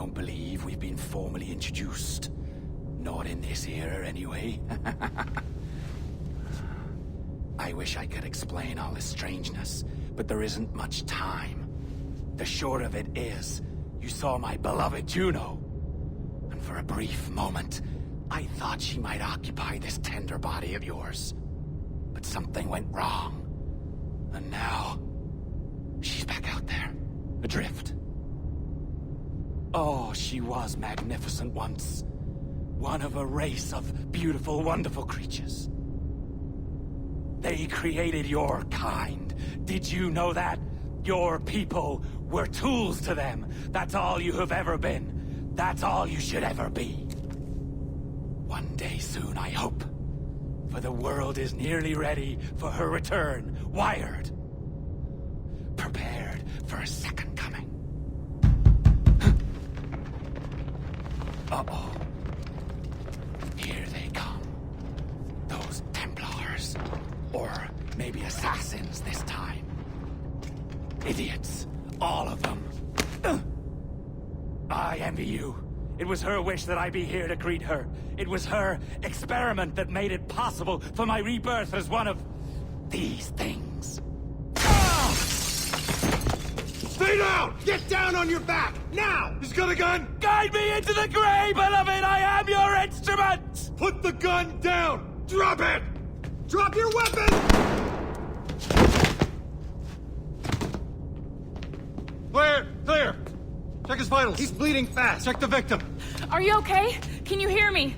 don't believe we've been formally introduced. Not in this era, anyway. I wish I could explain all this strangeness, but there isn't much time. The short of it is, you saw my beloved Juno. And for a brief moment, I thought she might occupy this tender body of yours. But something went wrong. And now, she's back out there, adrift. Oh, she was magnificent once. One of a race of beautiful, wonderful creatures. They created your kind. Did you know that? Your people were tools to them. That's all you have ever been. That's all you should ever be. One day soon, I hope. For the world is nearly ready for her return. Wired. Prepared for a second coming. Uh-oh. Here they come. Those Templars. Or maybe assassins this time. Idiots. All of them. I envy you. It was her wish that I be here to greet her. It was her experiment that made it possible for my rebirth as one of these things. Ah! Stay down! Get down on your back! Now! He's got a gun! Guide me into the grave, beloved! I am your instrument! Put the gun down! Drop it! Drop your weapon! Clear! Clear! Check his vitals. He's bleeding fast. Check the victim. Are you okay? Can you hear me?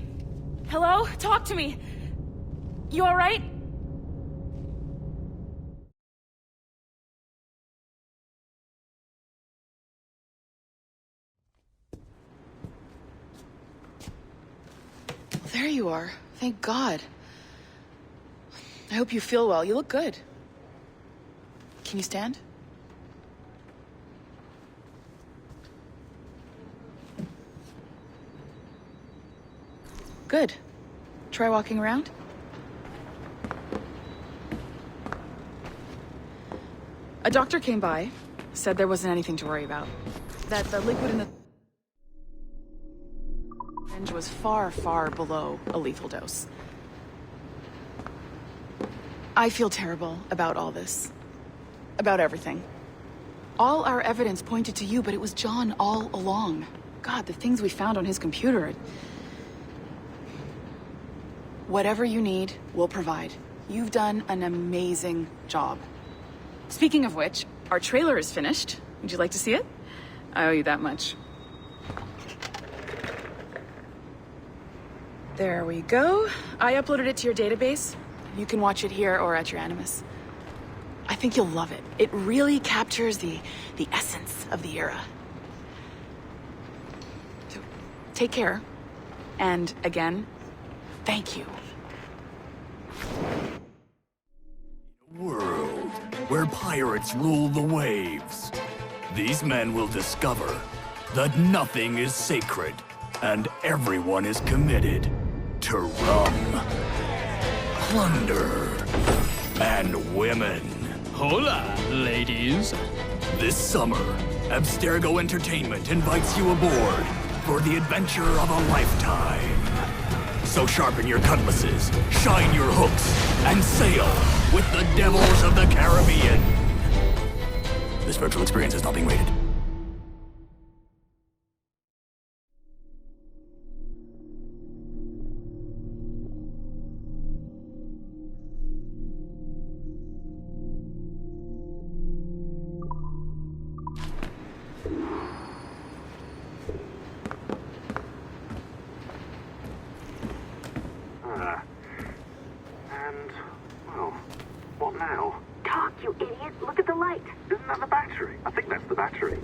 Hello? Talk to me. You alright? There you are. Thank God. I hope you feel well. You look good. Can you stand? Good. Try walking around. A doctor came by, said there wasn't anything to worry about. That the liquid in the syringe was far, far below a lethal dose. I feel terrible about all this. About everything. All our evidence pointed to you, but it was John all along. God, the things we found on his computer. Whatever you need, we'll provide. You've done an amazing job. Speaking of which, our trailer is finished. Would you like to see it? I owe you that much. There we go. I uploaded it to your database. You can watch it here or at your Animus. I think you'll love it. It really captures the essence of the era. So, take care. And again, thank you. World where pirates rule the waves. These men will discover that nothing is sacred and everyone is committed to rum, plunder, and women. Hola, ladies. This summer, Abstergo Entertainment invites you aboard for the adventure of a lifetime. So sharpen your cutlasses, shine your hooks, and sail with the devils of the Caribbean. This virtual experience is not being rated. What now? Talk, you idiot! Look at the light! Isn't that the battery? I think that's the battery.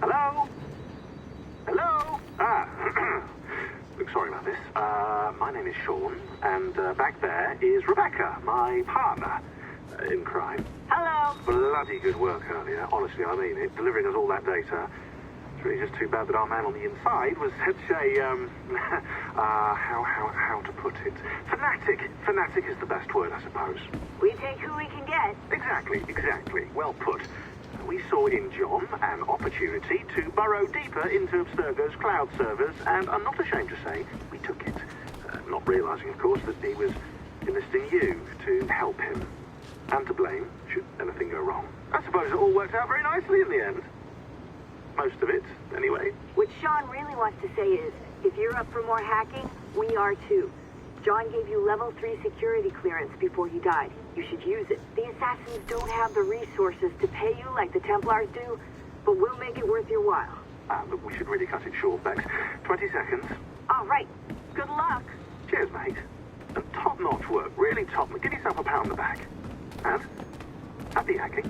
Hello? Hello? Look, sorry about this. My name is Sean, and back there is Rebecca, my partner in crime. Hello! Bloody good work earlier. Honestly, I mean it. Delivering us all that data. It's really just too bad that our man on the inside was such a, how to put it? Fanatic. Fanatic is the best word, I suppose. We take who we can get. Exactly. Well put. We saw in John an opportunity to burrow deeper into Abstergo's cloud servers, and I'm not ashamed to say we took it. Not realizing, of course, that he was enlisting you to help him. And to blame, should anything go wrong. I suppose it all worked out very nicely in the end. Most of it, anyway. What Sean really wants to say is, if you're up for more hacking, we are too. John gave you level 3 security clearance before he died. You should use it. The assassins don't have the resources to pay you like the Templars do, but we'll make it worth your while. Look, we should really cut it short, Bex. 20 seconds. All right. Good luck. Cheers, mate. And top-notch work. Really top. Give yourself a pat on the back. And happy hacking.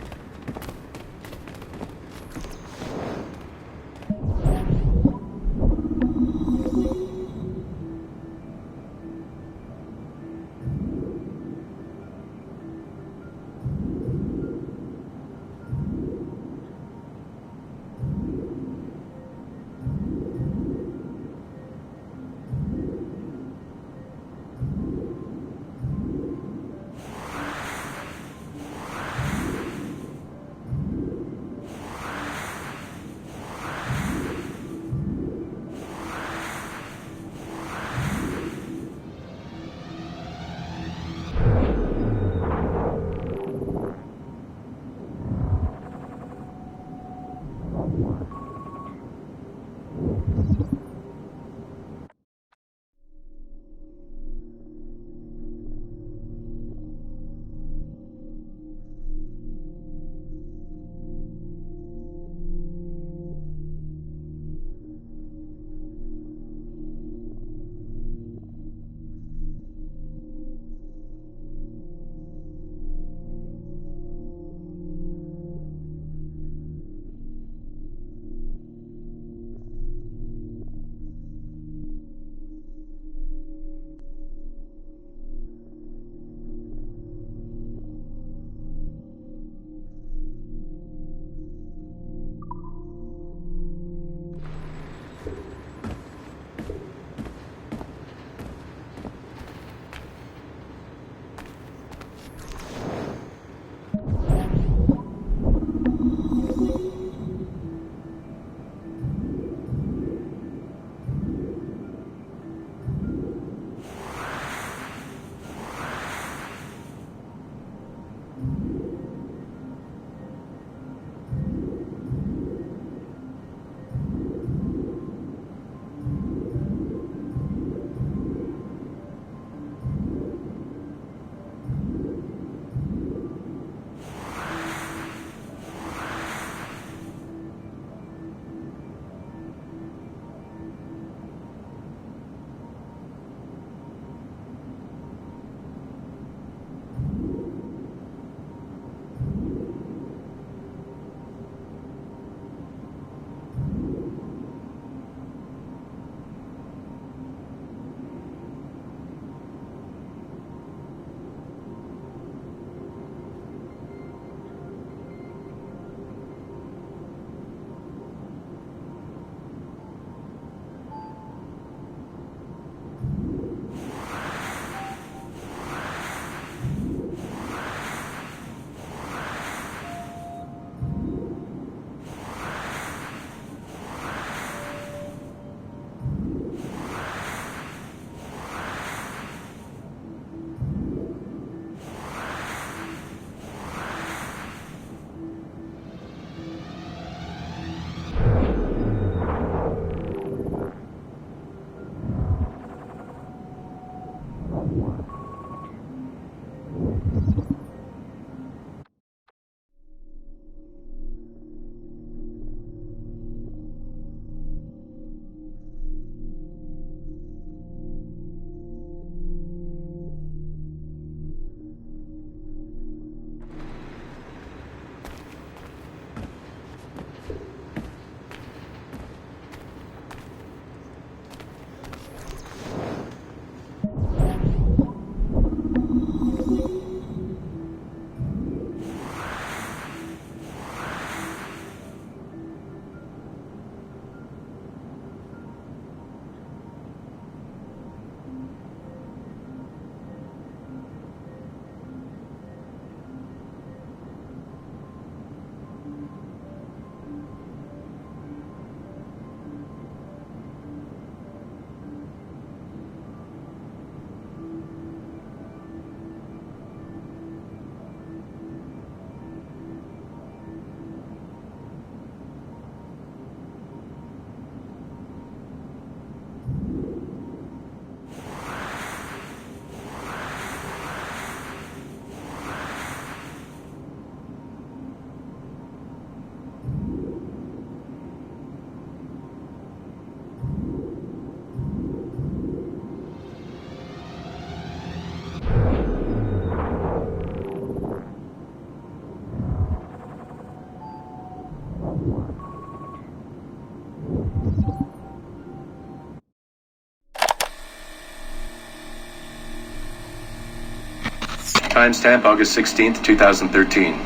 timestamp August 16th, 2013.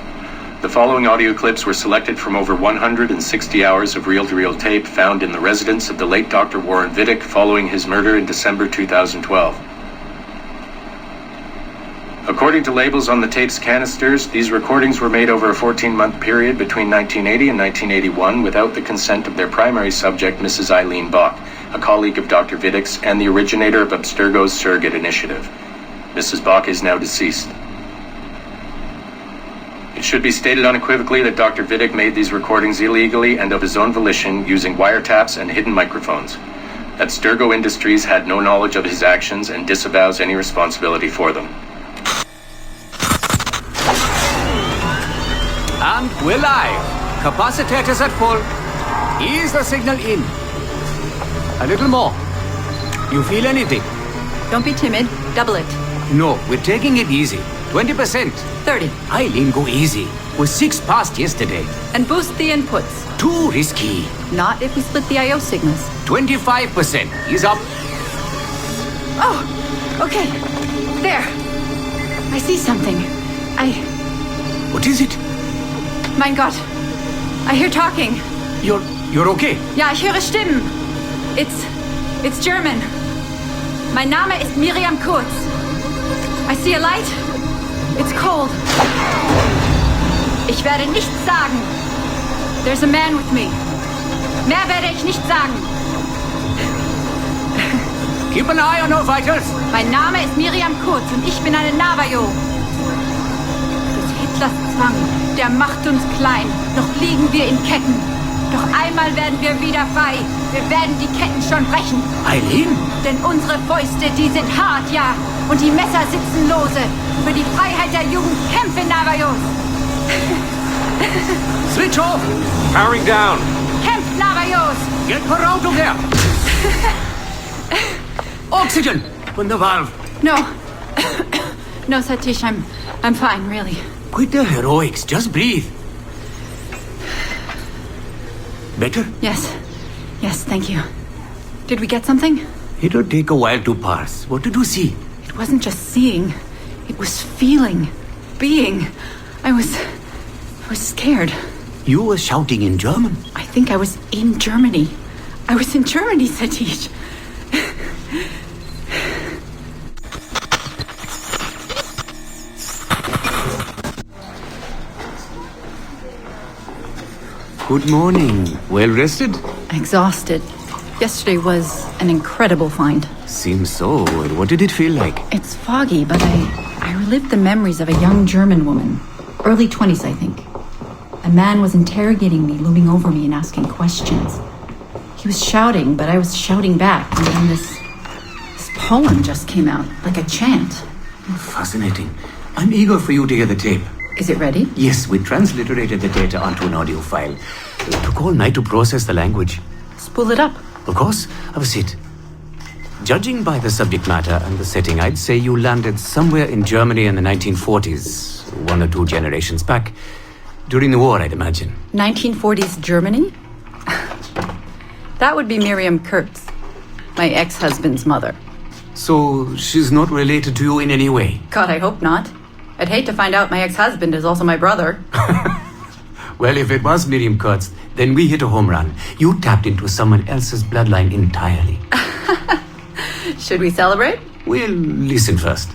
The following audio clips were selected from over 160 hours of reel-to-reel tape found in the residence of the late Dr. Warren Vidic following his murder in December 2012. According to labels on the tape's canisters, these recordings were made over a 14-month period between 1980 and 1981 without the consent of their primary subject, Mrs. Eileen Bach, a colleague of Dr. Vidic's and the originator of Abstergo's surrogate initiative. Mrs. Bach is now deceased. It should be stated unequivocally that Dr. Vidic made these recordings illegally and of his own volition using wiretaps and hidden microphones. Abstergo Industries had no knowledge of his actions and disavows any responsibility for them. And we're live. Capacitors at full. Ease the signal in. A little more. You feel anything? Don't be timid. Double it. No, we're taking it easy. 20%. 30. Eileen, go easy. We're 6 past yesterday. And boost the inputs. Too risky. Not if we split the I.O. signals. 25%. Ease up. Oh, okay. There. I see something. What is it? Mein Gott. I hear talking. You're okay? Ja, ich höre Stimmen. It's German. Mein Name ist Miriam Kurz. I see a light. It's cold. Ich werde nichts sagen. There's a man with me. Mehr werde ich nicht sagen. Keep an eye on our vitals. Mein Name ist Miriam Kurz und ich bin eine Navajo. Des Hitlers Zwang, der macht uns klein. Noch liegen wir in Ketten. Doch einmal werden wir wieder frei. Wir werden die Ketten schon brechen. Eileen? Denn unsere Fäuste, die sind hart, ja. Und die Messer sitzen lose. Für die Freiheit der Jugend kämpfen Navajos. Switch off. Powering down. Kämpft Navajos. Get her out of there. Oxygen from the valve. No. No, Satish, I'm fine, really. Quit the heroics. Just breathe. Better? Yes, thank you. Did we get something? It'll take a while to parse. What did you see? It wasn't just seeing. It was feeling. Being. I was scared. You were shouting in German? I think I was in Germany. I was in Germany, Satish. Good morning. Well rested? Exhausted. Yesterday was an incredible find. Seems so. What did it feel like? It's foggy, but I relived the memories of a young German woman. Early 20s, I think. A man was interrogating me, looming over me and asking questions. He was shouting, but I was shouting back. And then this poem just came out, like a chant. Fascinating. I'm eager for you to hear the tape. Is it ready? Yes, we transliterated the data onto an audio file. It took all night to process the language. Spool it up. Of course, have a seat. Judging by the subject matter and the setting, I'd say you landed somewhere in Germany in the 1940s, 1 or 2 generations back. During the war, I'd imagine. 1940s Germany? That would be Miriam Kurtz, my ex-husband's mother. So she's not related to you in any way? God, I hope not. I'd hate to find out my ex-husband is also my brother. Well, if it was Miriam Kurtz, then we hit a home run. You tapped into someone else's bloodline entirely. Should we celebrate? We'll listen first.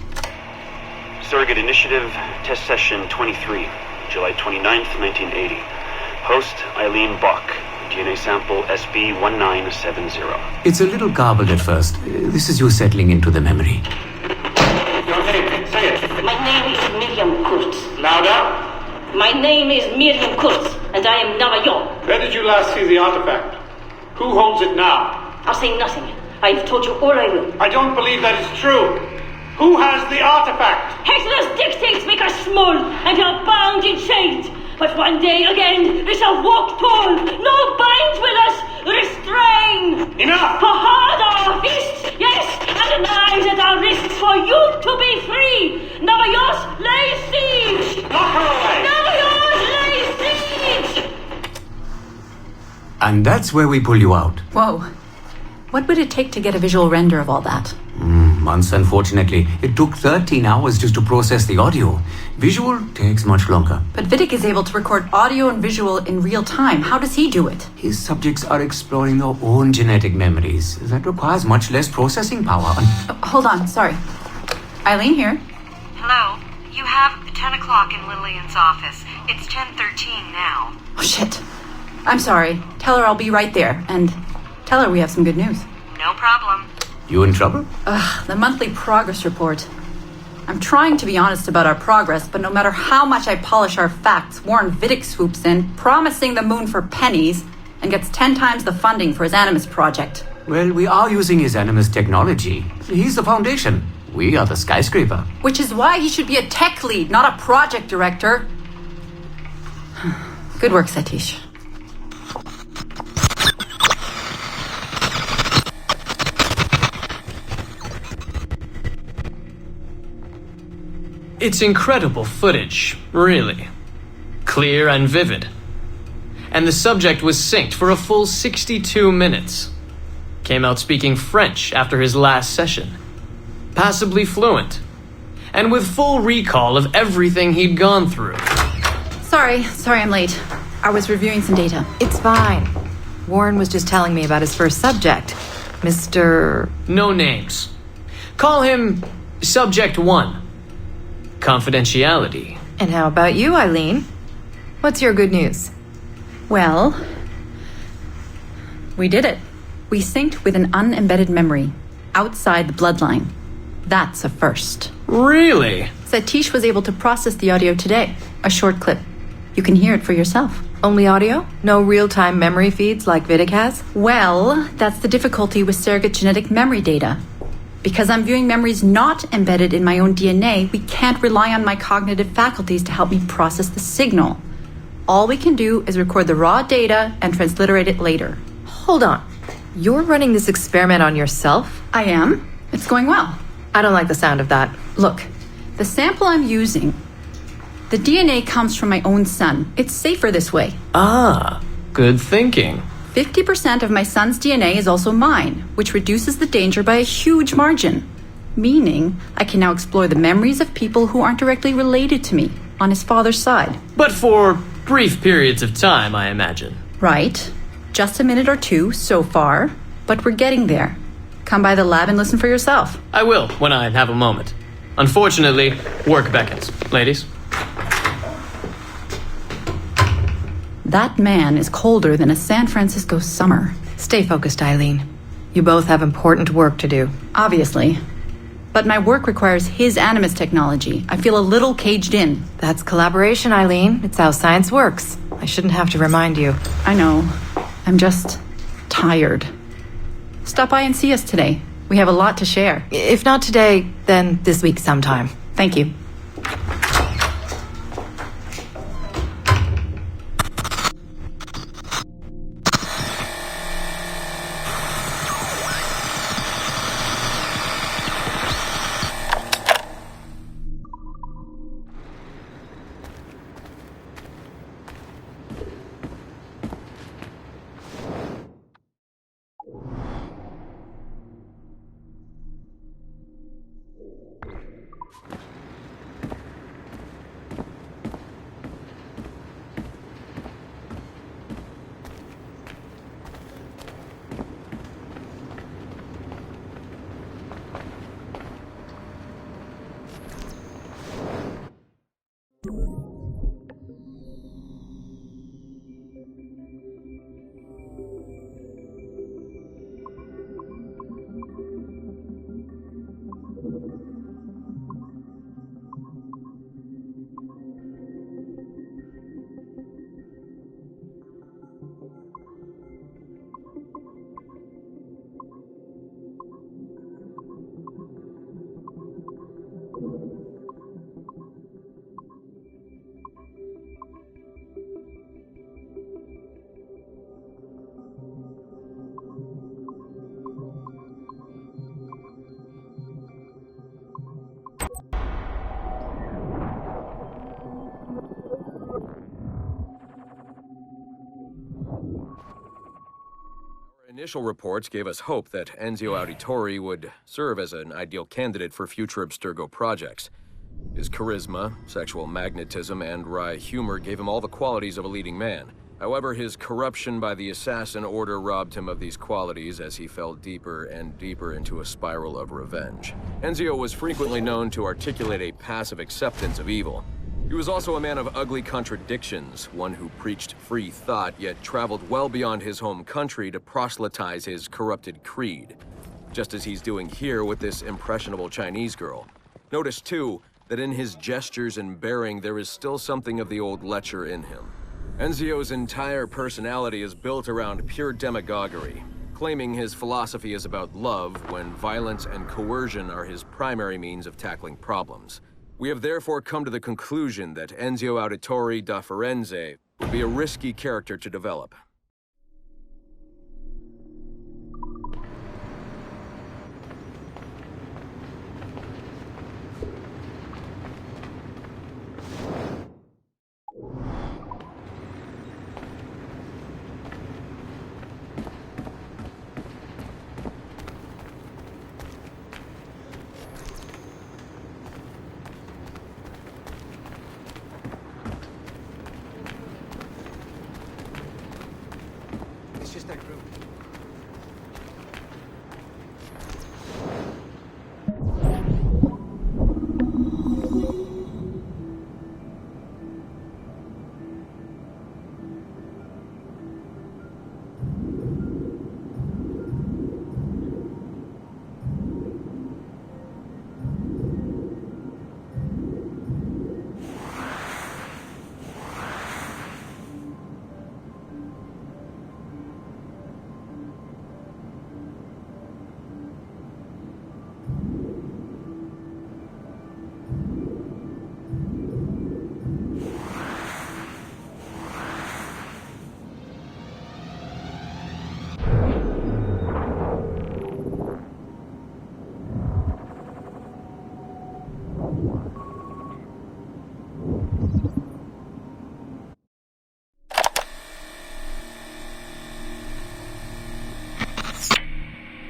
Surrogate Initiative, Test Session 23, July 29th, 1980. Host, Eileen Bach. DNA sample SB1970. It's a little garbled at first. This is you settling into the memory. Your name, say it. My name is Miriam Kurtz. Louder. My name is Miriam Kurtz, and I am Navajo. Where did you last see the artifact? Who holds it now? I'll say nothing. I've told you all I will. I don't believe that is true. Who has the artifact? Hitler's dictates make us small, and are bound in chains. But one day again, we shall walk tall. No binds with us, restrain. Enough! For hard our fists, yes, and knives at our wrists for you to be free. Navajos lay siege. Knock her away. Navajos lay siege. And that's where we pull you out. Whoa. What would it take to get a visual render of all that? months, unfortunately. It took 13 hours just to process the audio. Visual takes much longer. But Vidic is able to record audio and visual in real time. How does he do it? His subjects are exploring their own genetic memories. That requires much less processing power. Hold on, sorry. Eileen here. Hello. You have 10 o'clock in Lillian's office. It's 10:13 now. Oh, shit. I'm sorry. Tell her I'll be right there. And tell her we have some good news. No problem. You in trouble? The monthly progress report. I'm trying to be honest about our progress, but no matter how much I polish our facts, Warren Vidic swoops in, promising the moon for pennies, and gets 10 times the funding for his Animus project. Well, we are using his Animus technology. He's the foundation. We are the skyscraper. Which is why he should be a tech lead, not a project director. Good work, Satish. It's incredible footage, really. Clear and vivid. And the subject was synced for a full 62 minutes. Came out speaking French after his last session. Passably fluent. And with full recall of everything he'd gone through. Sorry I'm late. I was reviewing some data. It's fine. Warren was just telling me about his first subject, Mr. No names. Call him Subject 1. Confidentiality. And how about you, Eileen? What's your good news? Well, we did it. We synced with an unembedded memory outside the bloodline. That's a first. Really? Satish was able to process the audio today. A short clip. You can hear it for yourself. Only audio? No real-time memory feeds like Vidic has? Well, that's the difficulty with surrogate genetic memory data. Because I'm viewing memories not embedded in my own DNA, we can't rely on my cognitive faculties to help me process the signal. All we can do is record the raw data and transliterate it later. Hold on. You're running this experiment on yourself? I am. It's going well. I don't like the sound of that. Look, the sample I'm using, the DNA comes from my own son. It's safer this way. Ah, good thinking. 50% of my son's DNA is also mine, which reduces the danger by a huge margin. Meaning, I can now explore the memories of people who aren't directly related to me on his father's side. But for brief periods of time, I imagine. Right. Just a minute or two so far, but we're getting there. Come by the lab and listen for yourself. I will, when I have a moment. Unfortunately, work beckons. Ladies? That man is colder than a San Francisco summer. Stay focused, Eileen. You both have important work to do. Obviously. But my work requires his Animus technology. I feel a little caged in. That's collaboration, Eileen. It's how science works. I shouldn't have to remind you. I know. I'm just tired. Stop by and see us today. We have a lot to share. If not today, then this week sometime. Thank you. Initial reports gave us hope that Enzio Auditore would serve as an ideal candidate for future Abstergo projects. His charisma, sexual magnetism, and wry humor gave him all the qualities of a leading man. However, his corruption by the Assassin Order robbed him of these qualities as he fell deeper and deeper into a spiral of revenge. Enzio was frequently known to articulate a passive acceptance of evil. He was also a man of ugly contradictions, one who preached free thought, yet traveled well beyond his home country to proselytize his corrupted creed, just as he's doing here with this impressionable Chinese girl. Notice, too, that in his gestures and bearing there is still something of the old lecher in him. Enzio's entire personality is built around pure demagoguery, claiming his philosophy is about love when violence and coercion are his primary means of tackling problems. We have therefore come to the conclusion that Enzio Auditore da Firenze would be a risky character to develop. It's just that group.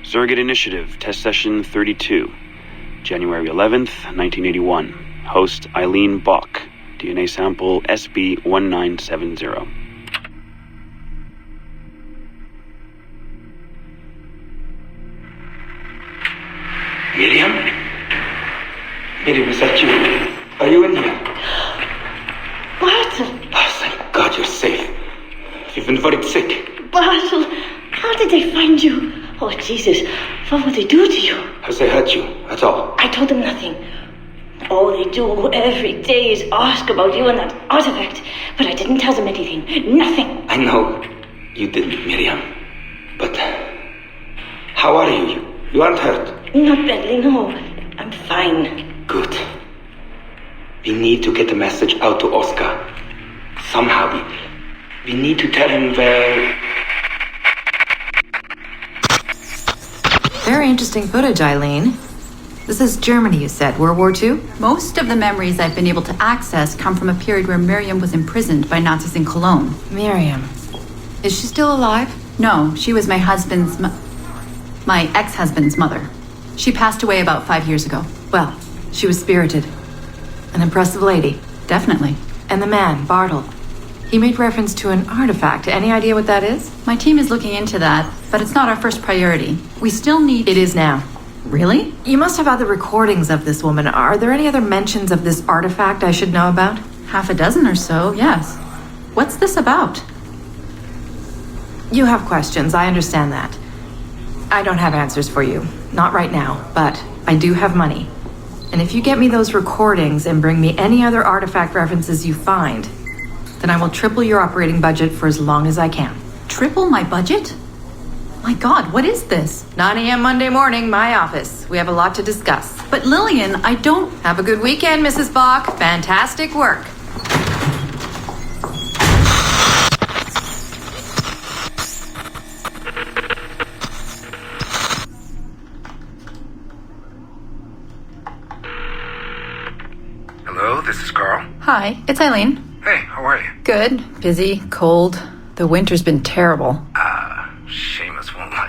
Surrogate Initiative, Test Session 32, January 11th, 1981. Host Eileen Bach, DNA sample SB1970. Miriam? Miriam, is that you? Are you in here? Bartle! Oh, thank God you're safe. You've been very sick. Bartle, how did they find you? Oh, Jesus, what would they do to you? Has they hurt you at all? I told them nothing. All they do every day is ask about you and that artifact. But I didn't tell them anything. Nothing. I know you didn't, Miriam. But how are you? You aren't hurt? Not badly, no. I'm fine. Good. We need to get the message out to Oscar. Somehow. We need to tell him where... Very interesting footage, Eileen. This is Germany, you said, World War II? Most of the memories I've been able to access come from a period where Miriam was imprisoned by Nazis in Cologne. Miriam. Is she still alive? No, she was my my ex-husband's mother. She passed away about 5 years ago. Well, she was spirited. An impressive lady. Definitely. And the man, Bartle. He made reference to an artifact. Any idea what that is? My team is looking into that, but it's not our first priority. We still need... It is now. Really? You must have other recordings of this woman. Are there any other mentions of this artifact I should know about? Half a dozen or so, yes. What's this about? You have questions, I understand that. I don't have answers for you. Not right now, but I do have money. And if you get me those recordings and bring me any other artifact references you find, then I will triple your operating budget for as long as I can. Triple my budget? My God, what is this? 9 a.m. Monday morning, my office. We have a lot to discuss. But Lillian, I don't... Have a good weekend, Mrs. Bach. Fantastic work. Hello, this is Carl. Hi, it's Eileen. Hey, how are you? Good. Busy. Cold. The winter's been terrible. Seamus won't like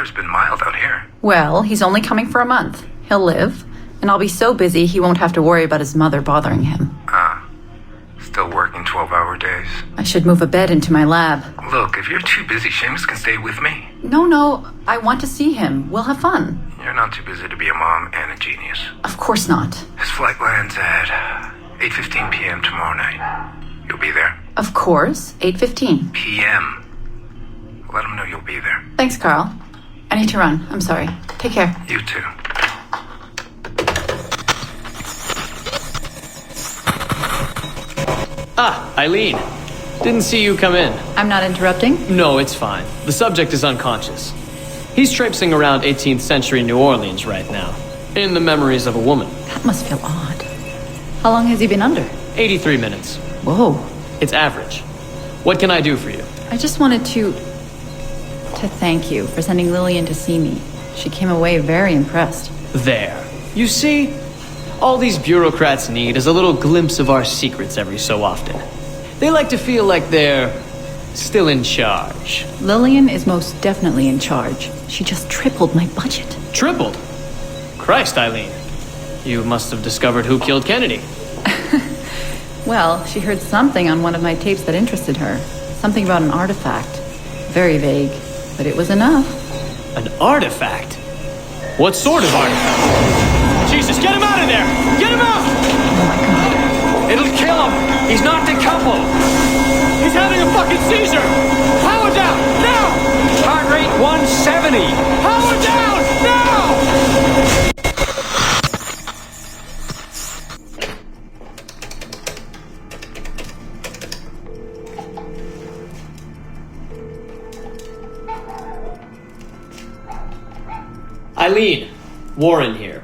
weather's been mild out here. Well, he's only coming for a month. He'll live, and I'll be so busy he won't have to worry about his mother bothering him. Still working 12-hour days. I should move a bed into my lab. Look, if you're too busy, Seamus can stay with me. No, I want to see him. We'll have fun. You're not too busy to be a mom and a genius. Of course not. His flight lands at 8:15 p.m. tomorrow night. You'll be there? Of course, 8:15. p.m. Let him know you'll be there. Thanks, Carl. I need to run. I'm sorry. Take care. You too. Ah, Eileen. Didn't see you come in. I'm not interrupting? No, it's fine. The subject is unconscious. He's traipsing around 18th century New Orleans right now, in the memories of a woman. That must feel odd. How long has he been under? 83 minutes. Whoa. It's average. What can I do for you? I just wanted to thank you for sending Lillian to see me. She came away very impressed. There. You see? All these bureaucrats need is a little glimpse of our secrets every so often. They like to feel like they're still in charge. Lillian is most definitely in charge. She just tripled my budget. Tripled? Christ, Eileen. You must have discovered who killed Kennedy. Well, she heard something on one of my tapes that interested her. Something about an artifact. Very vague, but it was enough. An artifact? What sort of artifact? Jesus, get him out of there! Get him out! Oh my god. It'll kill him! He's not decoupled! He's having a fucking seizure! Power down! Now! Heart rate 170! Power down! Now! Eileen, Warren here.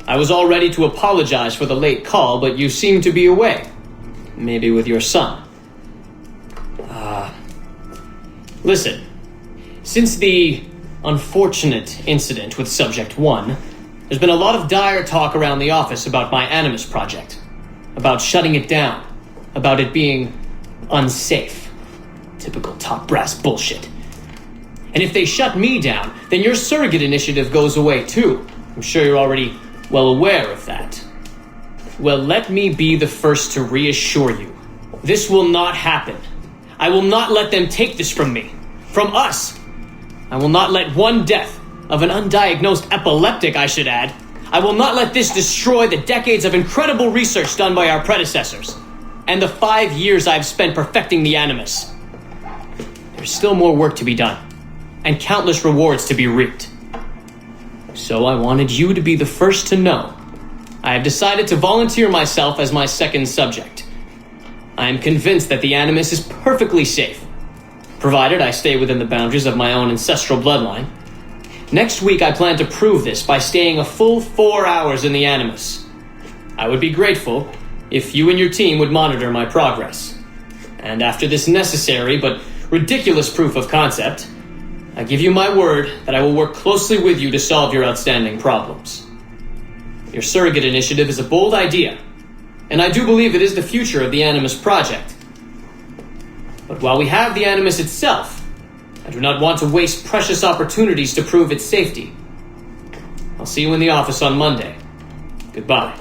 I was all ready to apologize for the late call, but you seem to be away. Maybe with your son. Listen. Since the unfortunate incident with Subject 1, there's been a lot of dire talk around the office about my Animus project. About shutting it down. About it being unsafe. Typical top brass bullshit. And if they shut me down, then your surrogate initiative goes away too. I'm sure you're already well aware of that. Well, let me be the first to reassure you. This will not happen. I will not let them take this from me. From us. I will not let one death, of an undiagnosed epileptic I should add, I will not let this destroy the decades of incredible research done by our predecessors, and the 5 years I've spent perfecting the Animus. There's still more work to be done, and countless rewards to be reaped. So I wanted you to be the first to know. I have decided to volunteer myself as my second subject. I am convinced that the Animus is perfectly safe, provided I stay within the boundaries of my own ancestral bloodline. Next week I plan to prove this by staying a full 4 hours in the Animus. I would be grateful if you and your team would monitor my progress. And after this necessary but ridiculous proof of concept, I give you my word that I will work closely with you to solve your outstanding problems. Your surrogate initiative is a bold idea, and I do believe it is the future of the Animus project. But while we have the Animus itself, I do not want to waste precious opportunities to prove its safety. I'll see you in the office on Monday. Goodbye.